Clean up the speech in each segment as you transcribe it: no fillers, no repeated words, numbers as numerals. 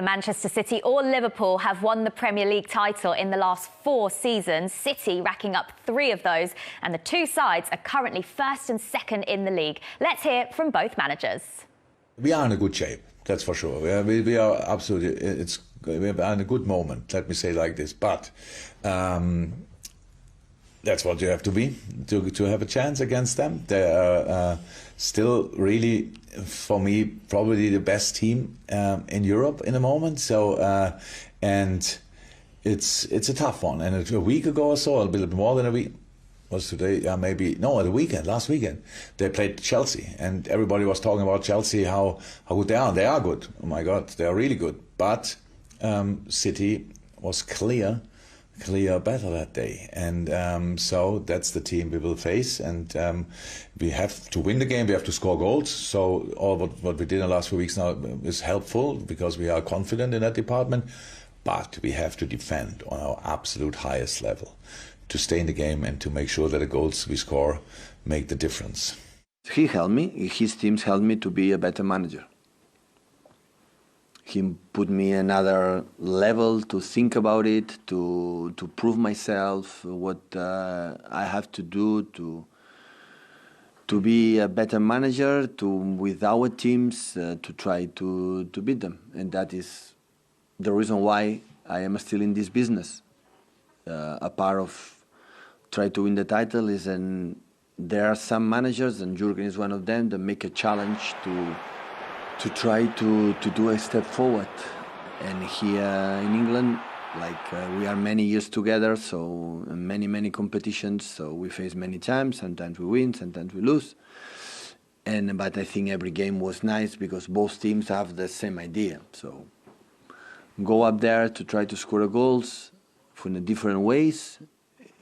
Manchester City or Liverpool have won the Premier League title in the last 4 seasons, City racking up 3 of those, and the two sides are currently first and second in the league. Let's hear from both managers. We are in a good shape, that's for sure. We are absolutely, we are in a good moment, let me say it like this. But that's what you have to be to have a chance against them. They are still really, for me, probably the best team in Europe in the moment. So and it's a tough one. And a week ago or so, a little bit more than a week, was today? Maybe no, the weekend, last weekend, they played Chelsea, and everybody was talking about Chelsea, how good they are. And they are good. Oh my God, they are really good. But City was clear better that day, and so that's the team we will face, and we have to win the game. We have to score goals. So all what we did in the last few weeks now is helpful because we are confident in that department. But we have to defend on our absolute highest level to stay in the game and to make sure that the goals we score make the difference. He helped me. His teams helped me to be a better manager. He put me another level to think about it, to prove myself, what I have to do to be a better manager, with our teams, to try to beat them. And that is the reason why I am still in this business. A part of try to win the title is, and there are some managers, and Jurgen is one of them, that make a challenge to try to do a step forward. And here in England, we are many years together, so many competitions, so we face many times. Sometimes we win, sometimes we lose. But I think every game was nice because both teams have the same idea. So go up there to try to score the goals in different ways.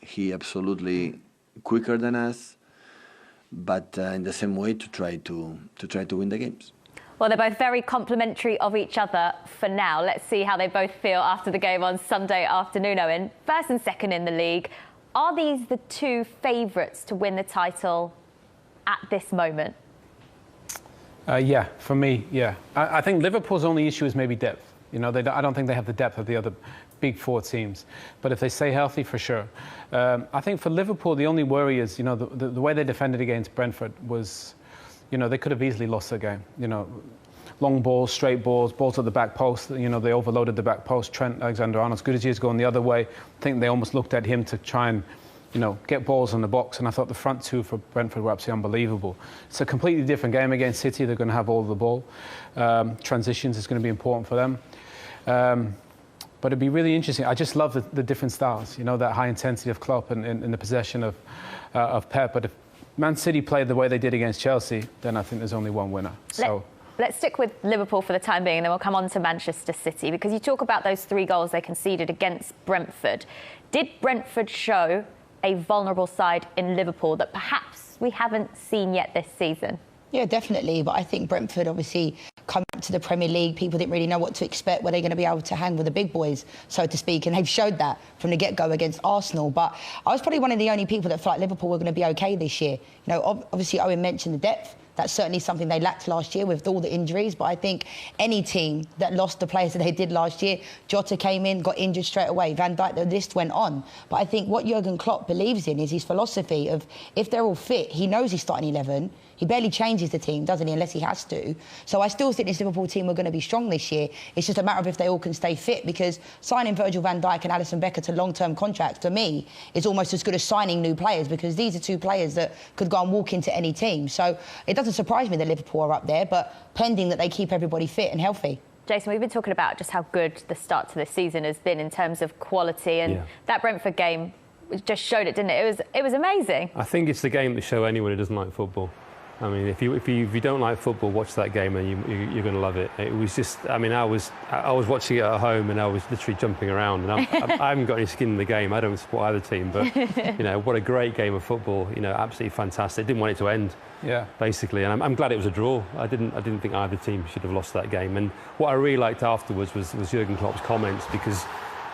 He absolutely quicker than us, but in the same way to try to win the games. Well, they're both very complimentary of each other for now. Let's see how they both feel after the game on Sunday afternoon, Owen. First and second in the league. Are these the two favourites to win the title at this moment? Yeah, for me, yeah. I think Liverpool's only issue is maybe depth. You know, I don't think they have the depth of the other big 4 teams. But if they stay healthy, for sure. I think for Liverpool, the only worry is, you know, the way they defended against Brentford was, you know, they could have easily lost the game. You know, long balls, straight balls, balls at the back post. You know, they overloaded the back post. Trent Alexander-Arnold, as good as he is going the other way, I think they almost looked at him to try and, you know, get balls in the box. And I thought the front 2 for Brentford were absolutely unbelievable. It's a completely different game against City. They're going to have all the ball. Transitions is going to be important for them. But it'd be really interesting. I just love the different styles. You know, that high intensity of Klopp and the possession of Pep. But if Man City played the way they did against Chelsea, then I think there's only one winner. So let's stick with Liverpool for the time being, and then we'll come on to Manchester City, because you talk about those 3 goals they conceded against Brentford. Did Brentford show a vulnerable side in Liverpool that perhaps we haven't seen yet this season? Yeah, definitely. But I think Brentford obviously come back to the Premier League. People didn't really know what to expect. Were they going to be able to hang with the big boys, so to speak? And they've showed that from the get-go against Arsenal. But I was probably one of the only people that felt like Liverpool were going to be OK this year. You know, obviously Owen mentioned the depth. That's certainly something they lacked last year with all the injuries. But I think any team that lost the players that they did last year, Jota came in, got injured straight away, Van Dijk, the list went on. But I think what Jurgen Klopp believes in is his philosophy of, if they're all fit, he knows he's starting 11. He barely changes the team, doesn't he, unless he has to. So I still think this Liverpool team are going to be strong this year. It's just a matter of if they all can stay fit, because signing Virgil van Dijk and Alisson Becker to long-term contracts, for me, is almost as good as signing new players, because these are 2 players that could go and walk into any team. So it doesn't surprise me that Liverpool are up there, but pending that they keep everybody fit and healthy. Jason, we've been talking about just how good the start to this season has been in terms of quality, and that Brentford game just showed it, didn't it? It was amazing. I think it's the game that show anyone who doesn't like football. I mean, if you don't like football, watch that game and you're going to love it. It was just, I mean, I was watching it at home and I was literally jumping around. And I haven't got any skin in the game. I don't support either team, but you know, what a great game of football. You know, absolutely fantastic. Didn't want it to end. Yeah. Basically, and I'm glad it was a draw. I didn't think either team should have lost that game. And what I really liked afterwards was Jurgen Klopp's comments, because,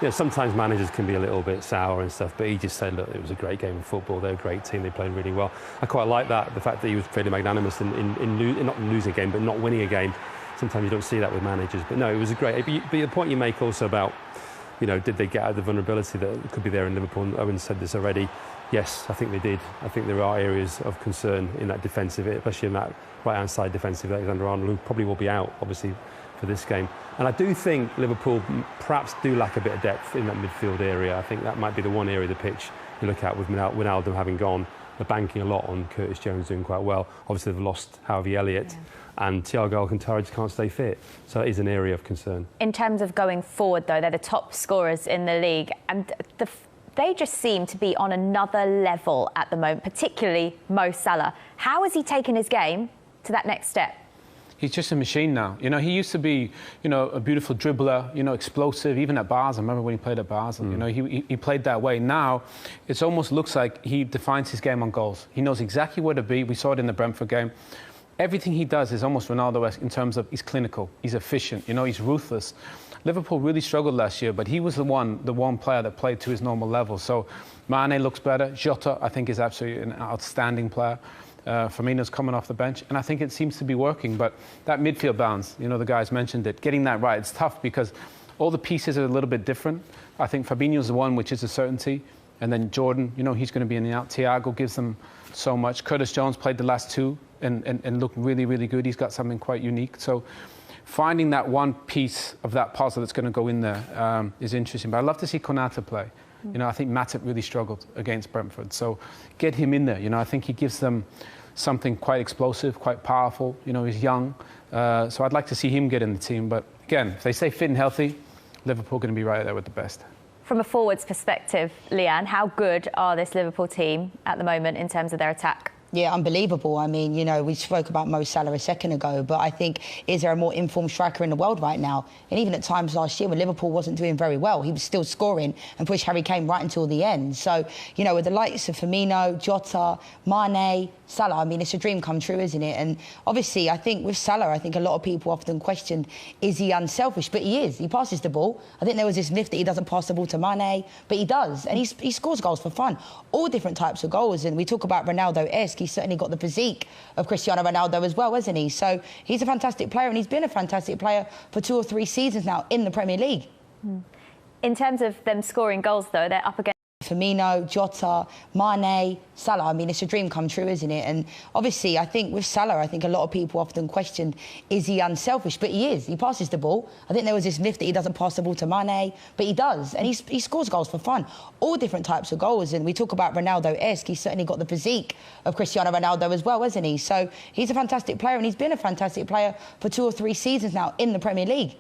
you know, sometimes managers can be a little bit sour and stuff, but he just said, look, it was a great game of football. They're a great team. They played really well. I quite like that, the fact that he was fairly magnanimous in not losing a game, but not winning a game. sometimes you don't see that with managers. But no, it was a great. But the point you make also about, did they get out of the vulnerability that could be there in Liverpool? Owen said this already. Yes, I think they did. I think there are areas of concern in that defensive, especially in that right-hand side defensive. Alexander-Arnold, who probably will be out, obviously, for this game. And I do think Liverpool perhaps do lack a bit of depth in that midfield area. I think that might be the one area of the pitch you look at with Wijnaldum having gone. They're banking a lot on Curtis Jones doing quite well. Obviously, they've lost Harvey Elliott, and Thiago Alcantara just can't stay fit. So that is an area of concern. In terms of going forward, though, they're the top scorers in the league, and they just seem to be on another level at the moment, particularly Mo Salah. How has he taken his game to that next step? He's just a machine now. He used to be, a beautiful dribbler, explosive, even at Basel. I remember when he played at Basel, he played that way. Now, it almost looks like he defines his game on goals. He knows exactly where to be. We saw it in the Brentford game. Everything he does is almost Ronaldo-esque in terms of he's clinical, he's efficient, he's ruthless. Liverpool really struggled last year, but he was the one player that played to his normal level. So Mane looks better. Jota, I think, is absolutely an outstanding player. Firmino's coming off the bench, and I think it seems to be working. But that midfield balance, the guys mentioned it, getting that right, it's tough because all the pieces are a little bit different. I think Fabinho's the one which is a certainty, and then Jordan, he's going to be in the out. Thiago gives them so much. Curtis Jones played the last two and looked really, really good. He's got something quite unique. So finding that one piece of that puzzle that's going to go in there is interesting. But I'd love to see Konate play. I think Matip really struggled against Brentford. So get him in there. I think he gives them something quite explosive, quite powerful. He's young. So I'd like to see him get in the team. But again, if they stay fit and healthy, Liverpool are going to be right there with the best. From a forwards perspective, Leanne, how good are this Liverpool team at the moment in terms of their attack? Yeah, unbelievable. I mean, we spoke about Mo Salah a second ago, but I think, is there a more informed striker in the world right now? And even at times last year when Liverpool wasn't doing very well, he was still scoring and pushed Harry Kane right until the end. So, with the likes of Firmino, Jota, Mane, Salah, I mean, it's a dream come true, isn't it? And obviously, I think with Salah, I think a lot of people often questioned, is he unselfish? But he is. He passes the ball. I think there was this myth that he doesn't pass the ball to Mane, but he does. And he scores goals for fun. All different types of goals. And we talk about Ronaldo-esque. He's certainly got the physique of Cristiano Ronaldo as well, hasn't he? So he's a fantastic player, and he's been a fantastic player for 2 or 3 seasons now in the Premier League. In terms of them scoring goals, though, they're up against Firmino, Jota, Mane, Salah. I mean, it's a dream come true, isn't it? And obviously, I think with Salah, I think a lot of people often questioned, is he unselfish? But he is. He passes the ball. I think there was this myth that he doesn't pass the ball to Mane, but he does. And he scores goals for fun. All different types of goals. And we talk about Ronaldo-esque. He's certainly got the physique of Cristiano Ronaldo as well, hasn't he? So he's a fantastic player, and he's been a fantastic player for 2 or 3 seasons now in the Premier League.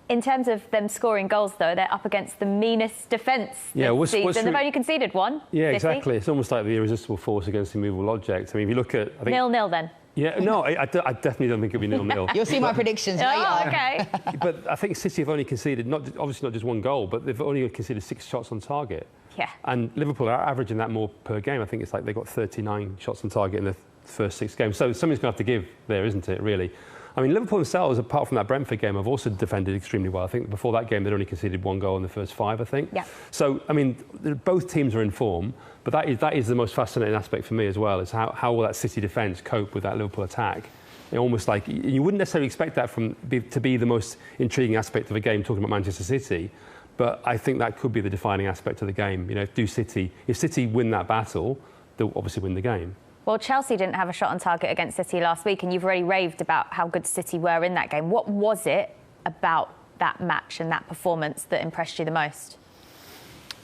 In terms of them scoring goals, though, they're up against the meanest defence this season. They've only conceded one. Yeah, City. exactly. It's almost like the irresistible force against the immovable object. I mean, if you look at... 0-0 then? Yeah, no, I definitely don't think it'll be 0-0. You'll see my predictions later. Oh, OK. But I think City have only conceded, obviously not just one goal, but they've only conceded 6 shots on target. Yeah. And Liverpool are averaging that more per game. I think it's like they've got 39 shots on target in the first 6 games. So something's going to have to give there, isn't it, really? I mean, Liverpool themselves, apart from that Brentford game, have also defended extremely well. I think before that game, they'd only conceded 1 goal in the first 5, I think. Yeah. So, I mean, both teams are in form, but that is the most fascinating aspect for me as well, is how will that City defence cope with that Liverpool attack? It almost like, you wouldn't necessarily expect that to be the most intriguing aspect of a game, talking about Manchester City, but I think that could be the defining aspect of the game. If City win that battle, they'll obviously win the game. Well, Chelsea didn't have a shot on target against City last week, and you've already raved about how good City were in that game. What was it about that match and that performance that impressed you the most?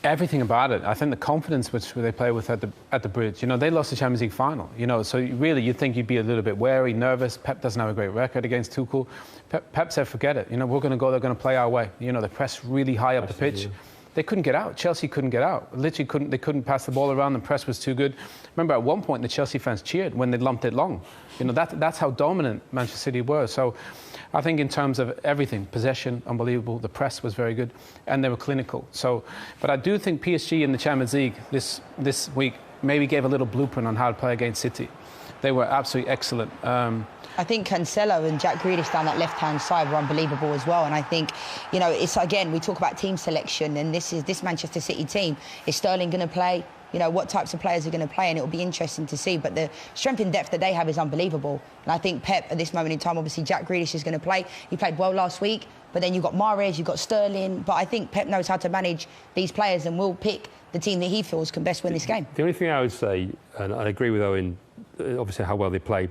Everything about it. I think the confidence which they play with at the Bridge. They lost the Champions League final. So really, you'd think you'd be a little bit wary, nervous. Pep doesn't have a great record against Tuchel. Pep said, forget it. We're going to go. They're going to play our way. They press really high up the pitch. They couldn't get out. Chelsea couldn't get out. Literally couldn't. They couldn't pass the ball around. The press was too good. Remember, at one point, the Chelsea fans cheered when they lumped it long. That's how dominant Manchester City were. So, I think in terms of everything, possession, unbelievable. The press was very good, and they were clinical. So, but I do think PSG in the Champions League this week maybe gave a little blueprint on how to play against City. They were absolutely excellent. I think Cancelo and Jack Grealish down that left-hand side were unbelievable as well. And I think, you know, it's again, we talk about team selection, and this Manchester City team, is Sterling going to play? You know, what types of players are going to play, and it'll be interesting to see. But the strength and depth that they have is unbelievable. And I think Pep, at this moment in time, obviously Jack Grealish is going to play. He played well last week, but then you've got Mahrez, you've got Sterling. But I think Pep knows how to manage these players and will pick the team that he feels can best win this game. The only thing I would say, and I agree with Owen, obviously how well they played,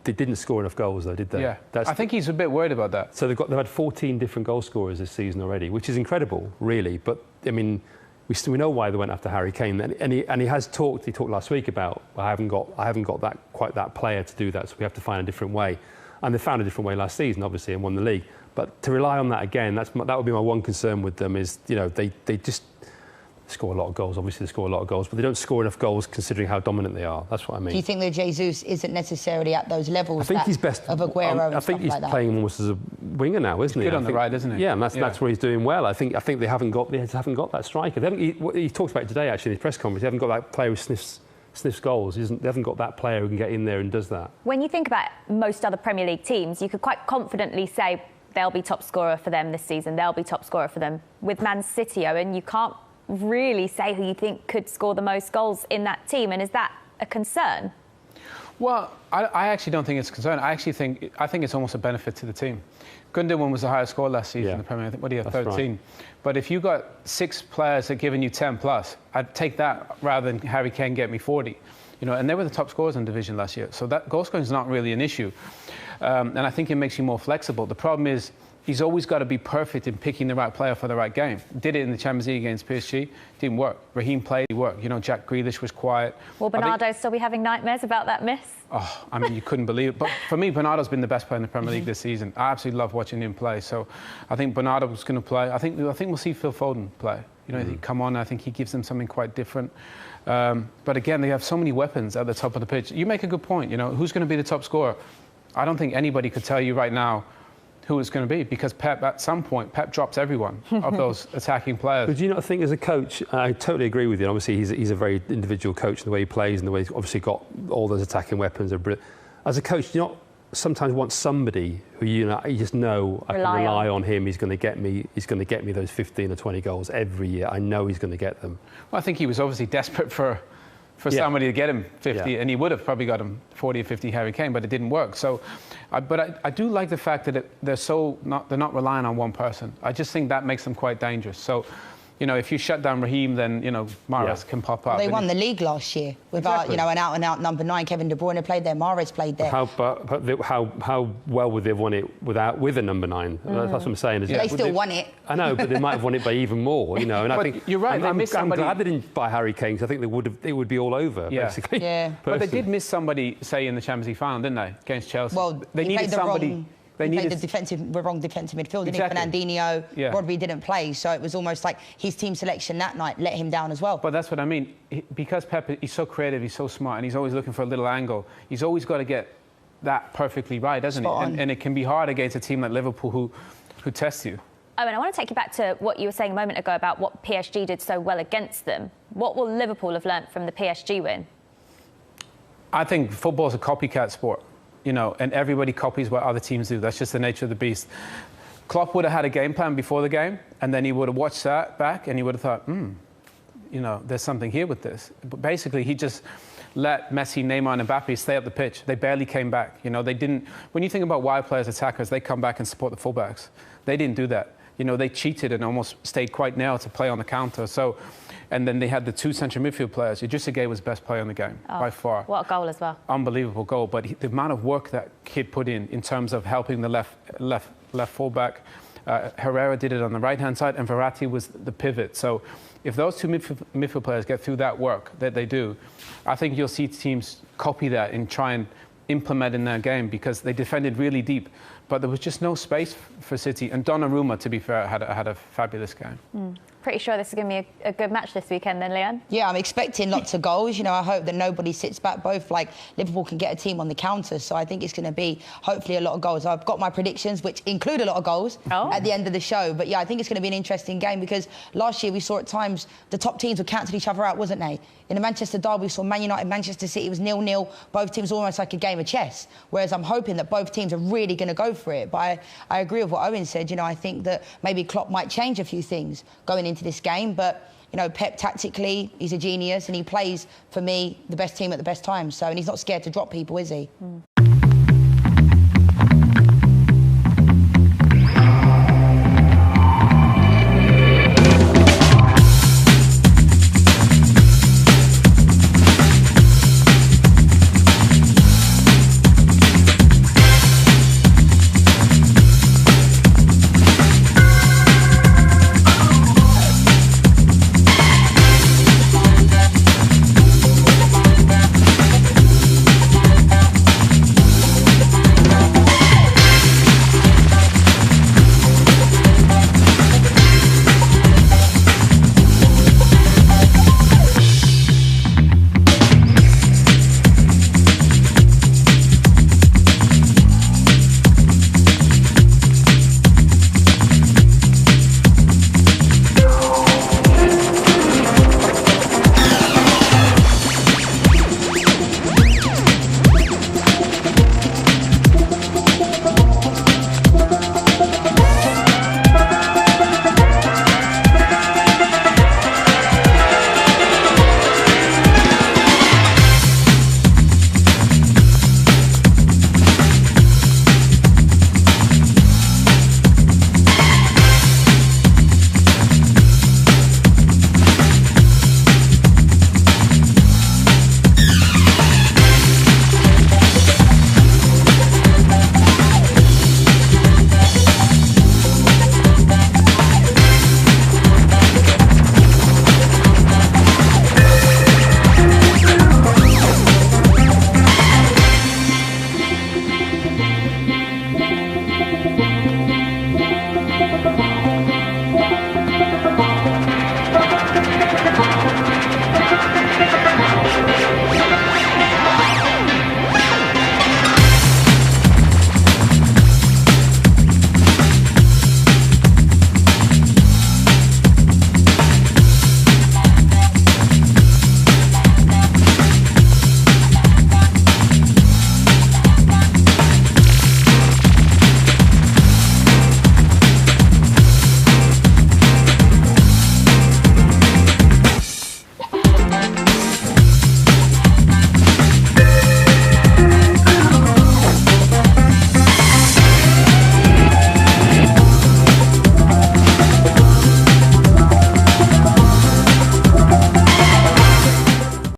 they didn't score enough goals though, did they? Yeah, I think he's a bit worried about that. So they've had 14 different goal scorers this season already, which is incredible, really. But, I mean, we know why they went after Harry Kane, and he has talked. He talked last week about I haven't got quite that player to do that, so we have to find a different way. And they found a different way last season, obviously, and won the league. But to rely on that again, that would be my one concern with them. Is, you know, they just score a lot of goals. Obviously, they score a lot of goals, but they don't score enough goals considering how dominant they are. That's what I mean. Do you think that Jesus isn't necessarily at those levels? I think he's best of Aguero. I think he's playing almost as a winger now, isn't he? Good on the right, isn't he? Yeah, and that's where he's doing well. I think they haven't got that striker. He talked about it today actually in his press conference. They haven't got that player who sniffs goals. They haven't got that player who can get in there and does that. When you think about most other Premier League teams, you could quite confidently say they'll be top scorer for them this season. They'll be top scorer for them. With Man City, Owen, you can't really say who you think could score the most goals in that team, and is that a concern? Well, I actually don't think it's a concern. I think it's almost a benefit to the team. Gundogan was the highest scorer last season in the Premier League. I think, what do you have, 13? Right. But if you got 6 players that are giving you 10 plus, I'd take that rather than Harry Kane get me 40. You know, and they were the top scorers in the division last year, so that goal scoring is not really an issue. And I think it makes you more flexible. The problem is, he's always got to be perfect in picking the right player for the right game. Did it in the Champions League against PSG, didn't work. Raheem played, it worked. You know, Jack Grealish was quiet. Will Bernardo still be having nightmares about that miss? Oh, I mean, you couldn't believe it. But for me, Bernardo's been the best player in the Premier League this season. I absolutely love watching him play. So I think Bernardo's going to play. I think we'll see Phil Foden play. You know, he come on. I think he gives them something quite different. But again, they have so many weapons at the top of the pitch. You make a good point. You know, who's going to be the top scorer? I don't think anybody could tell you right now who it's going to be, because Pep, at some point, Pep drops everyone of those attacking players. But do you not think, as a coach, I totally agree with you. Obviously, he's a very individual coach in the way he plays and the way he's obviously got all those attacking weapons. As a coach, do you not sometimes want somebody who you just know I can rely on him? He's going to get me. He's going to get me those 15 or 20 goals every year. I know he's going to get them. Well, I think he was obviously desperate for somebody to get him 50, and he would have probably got him 40 or 50 Harry Kane, but it didn't work. So, but I do like the fact that they're not relying on one person. I just think that makes them quite dangerous. So, you know, if you shut down Raheem, then, you know, Mahrez can pop up. Well, they won the league last year without, you know, an out-and-out number 9. Kevin De Bruyne played there, Mahrez played there. How well would they have won it with a number 9? That's what I'm saying. They still won it. I know, but they might have won it by even more, you know. And I think you're right. I'm glad they didn't buy Harry Kane, because I think they would be all over, basically. Yeah. But they did miss somebody, say, in the Champions League final, didn't they, against Chelsea? Well, they needed somebody. They played the wrong defensive midfield, didn't he? Fernandinho, Rodri didn't play, so it was almost like his team selection that night let him down as well. But that's what I mean. Because Pep, he's so creative, he's so smart, and he's always looking for a little angle. He's always got to get that perfectly right, doesn't he? And it can be hard against a team like Liverpool who tests you. Oh, and I want to take you back to what you were saying a moment ago about what PSG did so well against them. What will Liverpool have learnt from the PSG win? I think football's a copycat sport. You know, and everybody copies what other teams do. That's just the nature of the beast. Klopp would have had a game plan before the game, and then he would have watched that back, and he would have thought, you know, there's something here with this. But basically, he just let Messi, Neymar, and Mbappe stay up the pitch. They barely came back. You know, they didn't. When you think about wide players, attackers, they come back and support the fullbacks. They didn't do that. You know, they cheated and almost stayed quite narrow to play on the counter. So. And then they had the 2 central midfield players. Idrissa Gueye was the best player in the game, by far. What a goal as well. Unbelievable goal. But the amount of work that kid put in terms of helping the left fullback. Herrera did it on the right-hand side, and Verratti was the pivot. So if those 2 midfield players get through that work that they do, I think you'll see teams copy that and try and implement in their game, because they defended really deep. but there was just no space for City. And Donnarumma, to be fair, had a fabulous game. Pretty sure this is going to be a good match this weekend then, Leanne? Yeah, I'm expecting lots of goals. You know, I hope that nobody sits back. Both, like, Liverpool can get a team on the counter, so I think it's going to be, hopefully, a lot of goals. I've got my predictions, which include a lot of goals at the end of the show. But, yeah, I think it's going to be an interesting game because last year we saw at times the top teams would cancel each other out, wasn't they? In the Manchester derby, we saw Man United, Manchester City, it was 0-0. Both teams almost like a game of chess. Whereas I'm hoping that both teams are really going to go for it. But I agree with what Owen said. You know, I think that maybe Klopp might change a few things going into this game. But, you know, Pep tactically, he's a genius and he plays, for me, the best team at the best time. So, and he's not scared to drop people, is he?